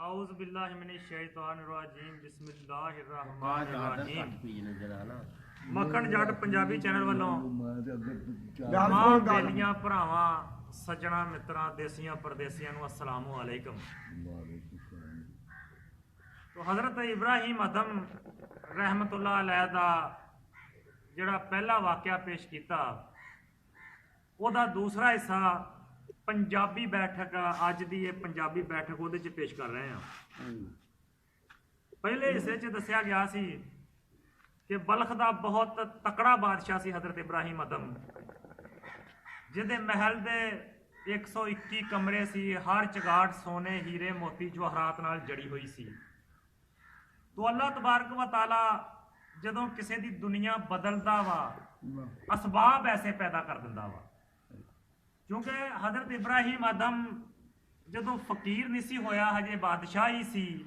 आउज़ बिल्लाहि मिनश शैतानिर रजीम बिस्मिल्लाहिर्रहमानिर्रहीम। मक्खन जट पंजाबी चैनल वालों मां बेलियां भरावां सज्जणा मित्रां देसियां परदेसियां नूं अस्सलामु अलैकुम। तो हज़रत इब्राहिम अदम रहमतुल्लाह अलैह दा जिहड़ा पहला वाक़या पेश किया ਉਹਦਾ दूसरा हिस्सा पंजाबी बैठक अज की ये पंजाबी बैठक वो पेश कर रहे हैं। पहले हिस्से दसिया गया सी कि बल्ख का बहुत तकड़ा बादशाह सी हज़रत इब्राहिम अदम, जिहदे महल दे 121 कमरे सी, हर चगाट सोने हीरे मोती जवाहरात नाल जड़ी हुई सी। तो अल्लाह तबारक व तआला जदों किसी दी दुनिया बदलदा वा असबाब ऐसे पैदा कर दिंदा वा। क्योंकि हज़रत इब्राहिम अदम जदों फकीर नहीं सी होया, हजे बादशाह ही सी,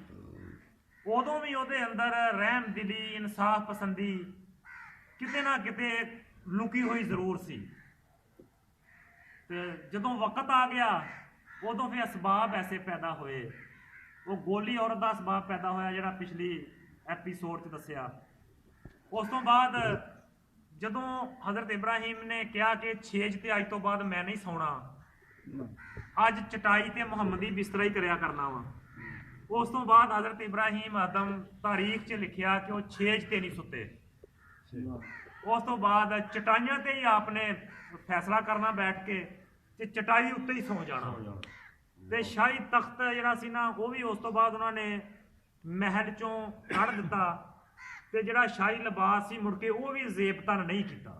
उदों भी उहदे अंदर रहम दिली इंसाफ पसंदी किते ना किते लुकी हुई जरूर सी। ते जदों वक्त आ गया उदों फिर असबाब ऐसे पैदा होए। वो गोली औरत का असबाब पैदा होया जिहड़ा पिछली एपीसोड च दसिया। उस तो बाद जदों हज़रत इब्राहिम ने कहा कि छेज ते अज तो बाद मैं नहीं सौना, अज चटाई ते मुहम्मदी बिस्तरा ही करया करना वा। उस तो बाद हज़रत इब्राहिम आदम तारीख च लिखिया कि वह छेज ते नहीं सुते। उस तो बाद चटाइयां ते ही आपने फैसला करना बैठ के ते चटाई उत्ते ही सौ जाना। ते शाही तख्त जिहड़ा सी ना वो भी उस तो बाद उन्होंने महल चों कढ़ दिता। ते जिहड़ा शाही लिबास सी मुड़ के वो भी जेबतन नहीं किया।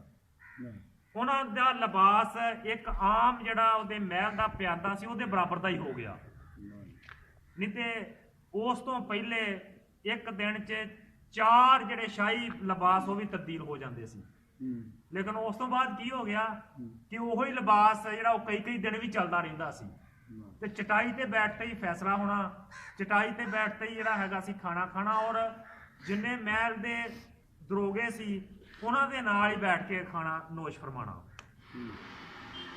उन्हां दा लिबास एक आम जिहड़ा उहदे महल दा प्यादा सी उहदे बराबर दा ही हो गया। नहीं ते उस तो पहले एक दिन च 4 जिहड़े शाही लिबास वो भी तब्दील हो जाते सी। लेकिन उस तो बाद की हो गया कि वही लिबास जिहड़ा कई कई दिन भी चलता रहिंदा सी। ते चटाई ते बैठते ही फैसला होना, चटाई ते बैठते ही जिहड़ा हैगा सी खाना खाना, और जिन्ने महल दे दरोगे सी उन्हां दे नाल ही बैठ के खाना नोश फरमाना।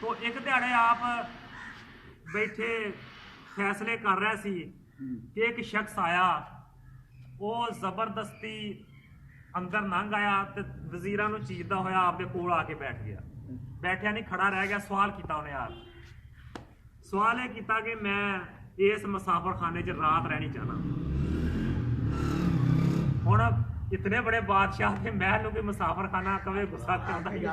तो एक दिहाड़े आप बैठे फैसले कर रहे सी कि एक शख्स आया, वो जबरदस्ती अंदर लंघ आया तो वजीरां नूं चीरदा होया आपदे कोल आके बैठ गया। बैठिया नहीं, खड़ा रह गया। सवाल किया उन्हें, यार सवाल यह किया कि मैं इस मुसाफर खाने च रात रहनी चाहना। हुण इतने बड़े बादशाह के महल नूं भी मुसाफर खाना कवे गुस्सा करदा ही।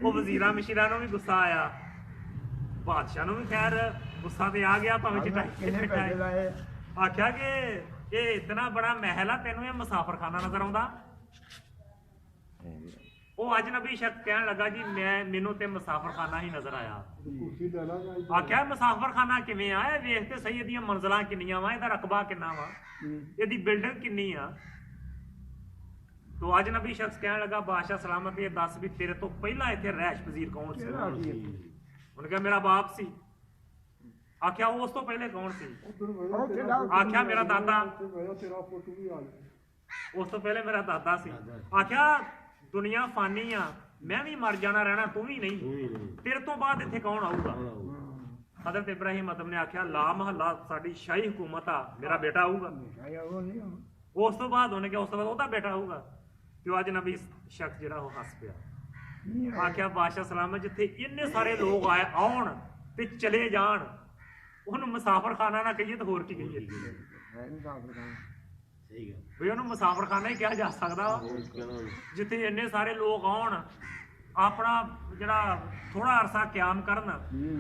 वो वजीरां मशीरां नूं भी गुस्सा आया, बादशाह नूं भी खैर गुस्सा तो आ गया, भावें चिटाई आख्या कि ये इतना बड़ा महल है, तेनों ये मुसाफर खाना नजर आउंदा। वो अजनबी शख्स कहन लगा जी मैनू ते मुसाफर खाना ही नजर आया। आख्या मुसाफर खाना किवें आ, वेख ते सही इहदियां मंजिलां किन्नियां वा, इहदा रकबा किन्ना वा, इहदी बिल्डिंग किन्नी आ। तो अजनबी शख्स कहन लगा बादशाह सलामत ये दस भी तेरे तो पहला इत्थे रैश वजीर कौन सी? उन्हें कहा मेरा बाप सी। आख्या उस तो पहले कौन सी? आख्या मेरा दादा। उस तो पहले मेरा दादा सी। आख्या दुनिया फानी आ, मैं भी मर जाना रहना, तू भी नहीं, तेरे तो बाद इत्थे कौन आऊगा? हज़रत इब्राहिम अदम ने आख्या ला महला साडी शाही हुकूमत आ, मेरा बेटा आऊगा। उस तो बाद उन्हें क्या उस तो बाद ओहदा बेटा आऊगा। तो अज नबी शख्स जिहड़ा वो हस पिया। आख्या बादशाह सलामत जिथे इन्ने सारे लोग आए आउण ते चले जाण, उन्होंने मुसाफर खाना ना कहिए तो होर की कहिए? भी उन्होंने मुसाफर खाना ही कहा जा सकता जिथे इन्ने सारे लोग आउण, अपना जिहड़ा थोड़ा अरसा क्याम करन,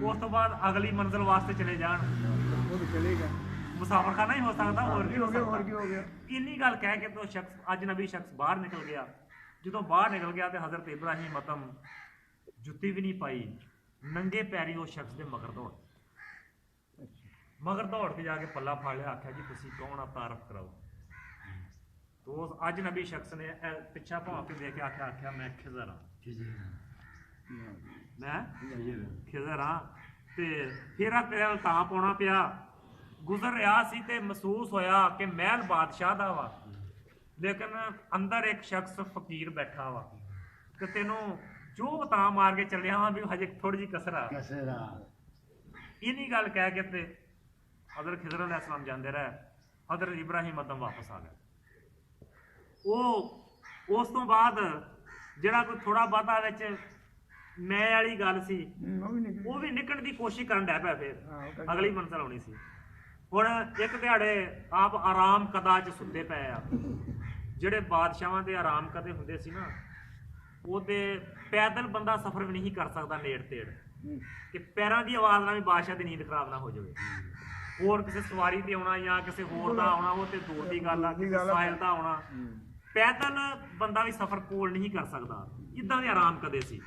उस तो बाद अगली मंजिल वास्ते चले जाण, मुसाफर खाना ही हो सकता, होर की हो सकता। इन्नी गल कह के तो शख्स अजनबी शख्स बाहर निकल गया। जो बाहर निकल गया तो हज़रत इब्राहिम अदम जुत्ती भी नहीं पाई, नंगे पैरी उस शख्स के मगर दौड़ के जाके पल्ला फाड़ लिया। आख्या जी तुसी कौन, आप तारफ कराओ। तो उस अजनबी शख्स ने पिछा भाव के देख के आख्या मैं खिजर हाँ, मैं खिजर हाँ। तो फेरा तेरा तां पाउणा पिया। गुजर रहा सी ते महसूस होया कि महल बादशाह दा वा, लेकिन अंदर एक शख्स फकीर बैठा वा कि तेनों जो तां मार के चलिया वा भी हजे थोड़ी जी कसर आ। इन्हीं गल कह के ते हज़रत खिज़र अलैहिस्सलाम जाते रहे, हज़रत इब्राहिम अदम वापस आ गए। वो उस तो बाद जिहड़ा कोई थोड़ा बहुता विच मैं वाली गल सी वो भी निकलण की कोशिश करन लग पिया। फिर अगली मंजिल आउणी सी। हुण एक दिहाड़े आप आराम कदा च सुत्ते पे आ। ਜਿਹੜੇ ਬਾਦਸ਼ਾਹਾਂ ਦੇ ਆਰਾਮ ਕਦੇ ਹੁੰਦੇ ਸੀ ਨਾ, ਉਹਦੇ ਪੈਦਲ ਬੰਦਾ ਸਫ਼ਰ ਵੀ ਨਹੀਂ ਕਰ ਸਕਦਾ ਨੇੜ ਤੇੜ, ਕਿ ਪੈਰਾਂ ਦੀ ਆਵਾਜ਼ ਨਾਲ ਵੀ ਬਾਦਸ਼ਾਹ ਦੀ ਨੀਂਦ ਖਰਾਬ ਨਾ ਹੋ ਜਾਵੇ। ਹੋਰ ਕਿਸੇ ਸਵਾਰੀ ਤੇ ਆਉਣਾ ਜਾਂ ਕਿਸੇ ਹੋਰ ਦਾ ਆਉਣਾ ਉਹ ਤੇ ਦੂਰ ਦੀ ਗੱਲ ਆ, ਕਿਸੇ ਸਾਹਿਲ ਦਾ ਆਉਣਾ, ਪੈਦਲ ਬੰਦਾ ਵੀ ਸਫ਼ਰ ਕੋਲ ਨਹੀਂ ਕਰ ਸਕਦਾ। ਇੱਦਾਂ ਦੇ ਆਰਾਮ ਕਦੇ ਸੀ।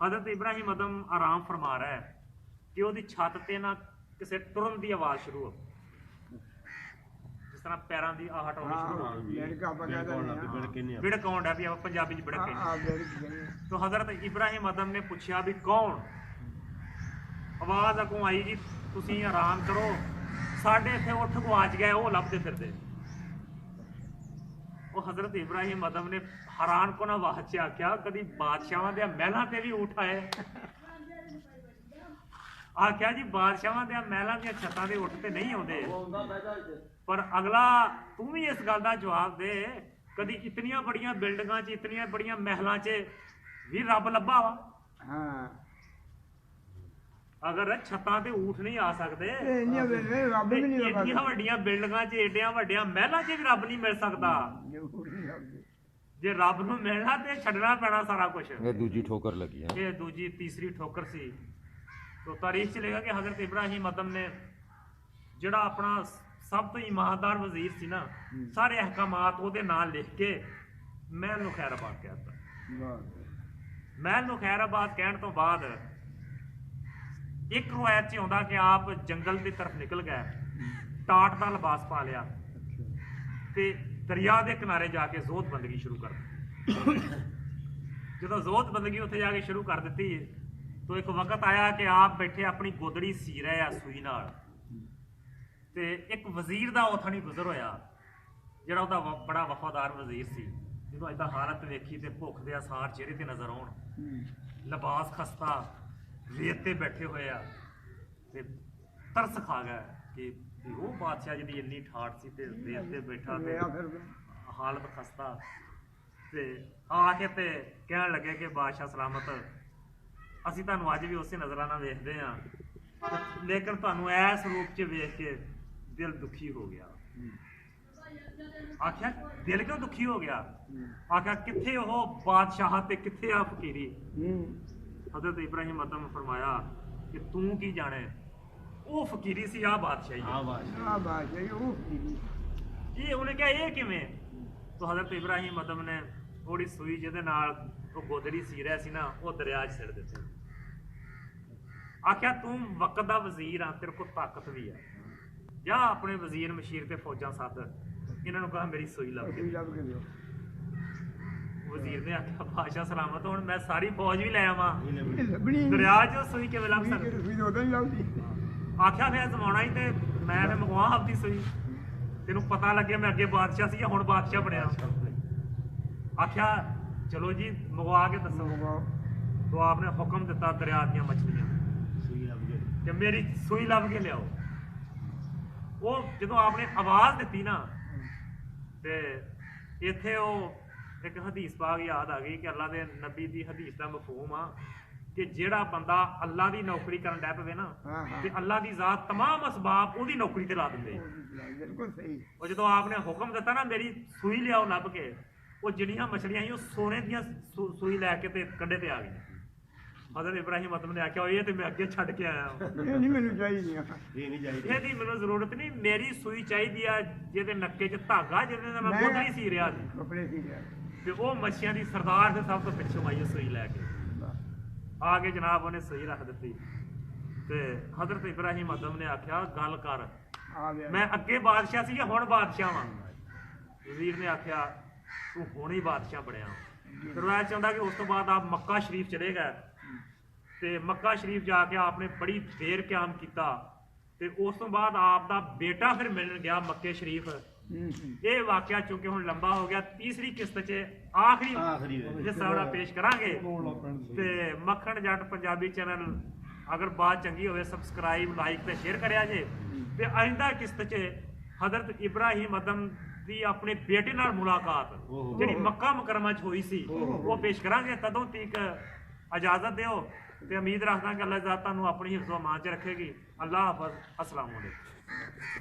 ਹਜ਼ਰਤ ਇਬਰਾਹੀਮ ਅਦਮ ਆਰਾਮ ਫਰਮਾ ਰਿਹਾ ਹੈ ਕਿ ਉਹਦੀ ਛੱਤ ਤੇ ਨਾ ਕਿਸੇ ਟੁਰਨ ਦੀ ਆਵਾਜ਼ ਸ਼ੁਰੂ ਹੋ, ਤਰ੍ਹਾਂ ਪੈਰਾਂ ਦੀ ਆਹਟ ਆਉਣੀ ਸ਼ੁਰੂ ਹੋ ਗਈ। ਬਿੜਕ ਆਉਣ ਡਿਆ ਵੀ ਆਪਾਂ ਪੰਜਾਬੀ 'ਚ ਬਿੜਕ ਕਹਿੰਦੇ। ਤਾਂ ਹਜ਼ਰਤ ਇਬਰਾਹੀਮ ਅਦਮ ਨੇ ਪੁੱਛਿਆ ਵੀ ਕੌਣ? ਆਵਾਜ਼ ਅੱਗੋਂ ਆਈ ਜੀ ਤੁਸੀਂ ਆਰਾਮ ਕਰੋ, ਸਾਡੇ ਇੱਥੇ ਉੱਠ ਗੁਆਚ ਗਏ, ਉਹ ਲੱਭਦੇ ਫਿਰਦੇ। ਉਹ ਹਜ਼ਰਤ ਇਬਰਾਹੀਮ ਅਦਮ ਨੇ ਹੈਰਾਨ ਕੋਨਾ ਆਵਾਜ਼ 'ਚ ਆਖਿਆ ਕਦੀ ਬਾਦਸ਼ਾਹਾਂ ਦੇ ਮਹਿਲਾਂ ਤੇ ਵੀ ਊਠ ਆਏ? ਆਖਿਆ ਜੀ ਬਾਦਸ਼ਾਹਾਂ ਦੇ ਮਹਿਲਾਂ ਦੀਆਂ ਛੱਤਾਂ ਦੇ ਉੱਠ ਤੇ ਨਹੀਂ ਆਉਂਦੇ, ਪਰ ਅਗਲਾ ਤੂੰ ਵੀ ਇਸ ਗੱਲ ਦਾ ਜਵਾਬ ਦੇ ਕਦੀ ਇਤਨੀਆਂ ਬੜੀਆਂ ਬਿਲਡਿੰਗਾਂ 'ਚ ਇਤਨੀਆਂ ਬੜੀਆਂ ਮਹਿਲਾਂ 'ਚ ਵੀ ਰੱਬ ਲੱਭਾ ਵਾ? ਹਾਂ, ਅਗਰ ਛੱਤਾਂ ਤੇ ਊਠ ਨਹੀਂ ਆ ਸਕਦੇ, ਏਡੀਆਂ ਵੱਡੀਆਂ ਬਿਲਡਿੰਗਾਂ 'ਚ ਏਡੀਆਂ ਵੱਡੀਆਂ ਮਹਿਲਾਂ 'ਚ ਵੀ ਰੱਬ ਨਹੀਂ ਮਿਲ ਸਕਦਾ। ਜੇ ਰੱਬ ਨੂੰ ਮਿਲਣਾ ਤੇ ਛੱਡਣਾ ਪੈਣਾ ਸਾਰਾ ਕੁਝ। ਇਹ ਦੂਜੀ ਠੋਕਰ ਲੱਗੀ ਹੈ, ਇਹ ਦੂਜੀ ਤੀਸਰੀ ਠੋਕਰ ਸੀ। तो तारीख च लिखा कि हज़रत इब्राहिम अदम ने जिहड़ा अपना सब तो ईमानदार वजीर सी ना, सारे अहकामात ਉਹਦੇ नाल लिख के महल ਨੂੰ खैराबाद कहता। महल ਨੂੰ खैराबाद कहण तो बाद एक रवायत च आउंदा कि आप जंगल की तरफ निकल गए, टाट का लिबास पा लिया ते दरिया के किनारे जाके जोत बंदगी शुरू कर दी। जो जोत बंदगी उत्थे जाके शुरू कर दी तो एक वक्त आया कि आप बैठे अपनी गोदड़ी सी रहे आ सूई नाल, ते एक वजीर का उथा नहीं गुजर होया जिहड़ा उहदा बड़ा वफादार वजीर सी। जो इदा हालत वेखी तो भुख के आसार चेहरे ते नजर आउण, लिबास खस्ता, रेत ते बैठे हुए आ, ते तरस खा गया कि वो बादशाह जी इन्नी ठाठ सी ते रेत ते बैठा ते हालत खस्ता, ते आके ते कहण लगे कि बादशाह सलामत ਅਸੀਂ ਤੁਹਾਨੂੰ ਅੱਜ ਵੀ ਉਸੇ ਨਜ਼ਰਾਂ ਨਾਲ ਵੇਖਦੇ ਹਾਂ, ਲੇਕਿਨ ਤੁਹਾਨੂੰ ਇਸ ਰੂਪ 'ਚ ਵੇਖ ਕੇ ਦਿਲ ਦੁਖੀ ਹੋ ਗਿਆ। ਆਖਿਆ ਦਿਲ ਕਿਉਂ ਦੁਖੀ ਹੋ ਗਿਆ? ਆਖਿਆ ਕਿੱਥੇ ਉਹ ਬਾਦਸ਼ਾਹ ਤੇ ਕਿੱਥੇ ਆ ਫਕੀਰੀ? ਹਜ਼ਰਤ ਇਬਰਾਹੀਮ ਅਦਮ ਨੇ ਫਰਮਾਇਆ ਕਿ ਤੂੰ ਕੀ ਜਾਣੇ, ਉਹ ਫਕੀਰੀ ਸੀ, ਆ ਬਾਦਸ਼ਾਹੀ। ਇਹ ਉਹਨੇ ਕਿਹਾ ਇਹ ਕਿਵੇਂ? ਤਾਂ ਹਜ਼ਰਤ ਇਬਰਾਹੀਮ ਅਦਮ ਨੇ ਥੋੜੀ ਸੂਈ ਜਿਹਦੇ ਨਾਲ ਉਹ ਗੋਦੜੀ ਸੀ ਰਿਹਾ ਸੀ ਨਾ, ਉਹ ਦਰਿਆ 'ਚ ਸਿੱਟ ਦਿੱਤੀ। ਆਖਿਆ ਤੂੰ ਵਕਤ ਦਾ ਵਜ਼ੀਰ ਆ, ਤੇਰੇ ਕੋਲ ਤਾਕਤ ਵੀ ਆ, ਜਾ ਆਪਣੇ ਵਜ਼ੀਰ ਮਸ਼ੀਰ ਤੇ ਫੌਜਾਂ ਸੱਦ, ਇਹਨਾਂ ਨੂੰ ਕਹਾ ਮੇਰੀ ਸੂਈ ਲੱਭ ਕੇ ਦਿਓ। ਵਜ਼ੀਰ ਨੇ ਆਖਿਆ ਬਾਦਸ਼ਾਹ ਸਲਾਮਤ, ਹੁਣ ਮੈਂ ਸਾਰੀ ਫੌਜ ਵੀ ਲੈ ਆਵਾਂ, ਦਰਿਆ 'ਚ ਸੂਈ ਕਿਵੇਂ ਲੱਭ ਸਕਦੀ? ਆਖਿਆ ਫਿਰ ਜ਼ਮਾਉਣਾ ਹੀ ਤੇ ਮੈਂ ਤੇ ਮੰਗਵਾ ਆਪਦੀ ਸੂਈ, ਤੈਨੂੰ ਪਤਾ ਲੱਗੇ ਮੈਂ ਅੱਗੇ ਬਾਦਸ਼ਾਹ ਸੀ, ਹੁਣ ਬਾਦਸ਼ਾਹ ਬਣਿਆ। ਆਖਿਆ चलो जी मंगवा के दसो। तो आपने हुक्म दिता दरिया दी मछलियां कि मेरी सूई लभ के लियाओ। वो जो आपने आवाज़ दी ना, तो इत्थे एक हदीस पाक याद आ गई कि अल्लाह के नबी की हदीस का मफहूम आ कि जेड़ा बंदा अल्लाह की नौकरी करन लग पवे ना, ते अल्लाह की जात तमाम असबाब उहदी नौकरी ते ला दिंदे। और जो आपने हुक्म दिता ना मेरी सूई लियाओ लभ के, वो जिहड़ियां मछलियां ही सोने दियां सूई लैके ते कंडे ते आ गई। हज़रत इब्राहिम अदम ने आख्या ये तो मैं अगे छड्ड के आया, ये मैनूं जरूरत नहीं, मेरी सूई चाहिदी आ जिहदे नक्के च धागा जिहदे नाल मैं गोदड़ी सी रिहा सी, ते वो मच्छियां दी सरदार दे सब तो पिछों आई सूई लैके आके जनाब उन्हें सूई रख दी। ते हज़रत इब्राहिम अदम ने आख्या गल कर, मैं अगे बादशाह सी हुण बादशाह वां। वज़ीर ने आख्या तू हुण ही बादशाह बनिया। रवायत चाहता कि उस तो बाद आप मक्का शरीफ चले गए, तो मक्का शरीफ जाके आपने बड़ी देर क्याम किया, तो उस तो बाद आपका बेटा फिर मिलने गया मक्के शरीफ। ये वाकया चूंकि हुण लंबा हो गया, तीसरी किस्त च आखिरी हिस्सा पेश करांगे। ते मक्खण जट पंजाबी चैनल अगर बात चंगी होवे सबसक्राइब लाइक ते शेयर करिया जे। ਤੇ ਆਇੰਦਾ ਕਿਸ਼ਤ 'ਚ ਹਜ਼ਰਤ ਇਬਰਾਹੀਮ ਅਦਮ ਦੀ ਆਪਣੇ ਬੇਟੇ ਨਾਲ ਮੁਲਾਕਾਤ ਜਿਹੜੀ ਮੱਕਾ ਮੁਕਰਮਾ 'ਚ ਹੋਈ ਸੀ ਉਹ ਪੇਸ਼ ਕਰਾਂਗੇ। ਤਦੋਂ ਤੀਕ ਇਜਾਜ਼ਤ ਦਿਓ ਤੇ ਉਮੀਦ ਰੱਖਦਾ ਕਿ ਅੱਲਾਹ ਤੁਹਾਨੂੰ ਆਪਣੀ ਹਿਫਜ਼ੋ ਮਾਨ 'ਚ ਰੱਖੇਗੀ। ਅੱਲਾਹ ਹਾਫਿਜ਼। ਅਸਲਾਮ ਵਾਲੇਕੁਮ।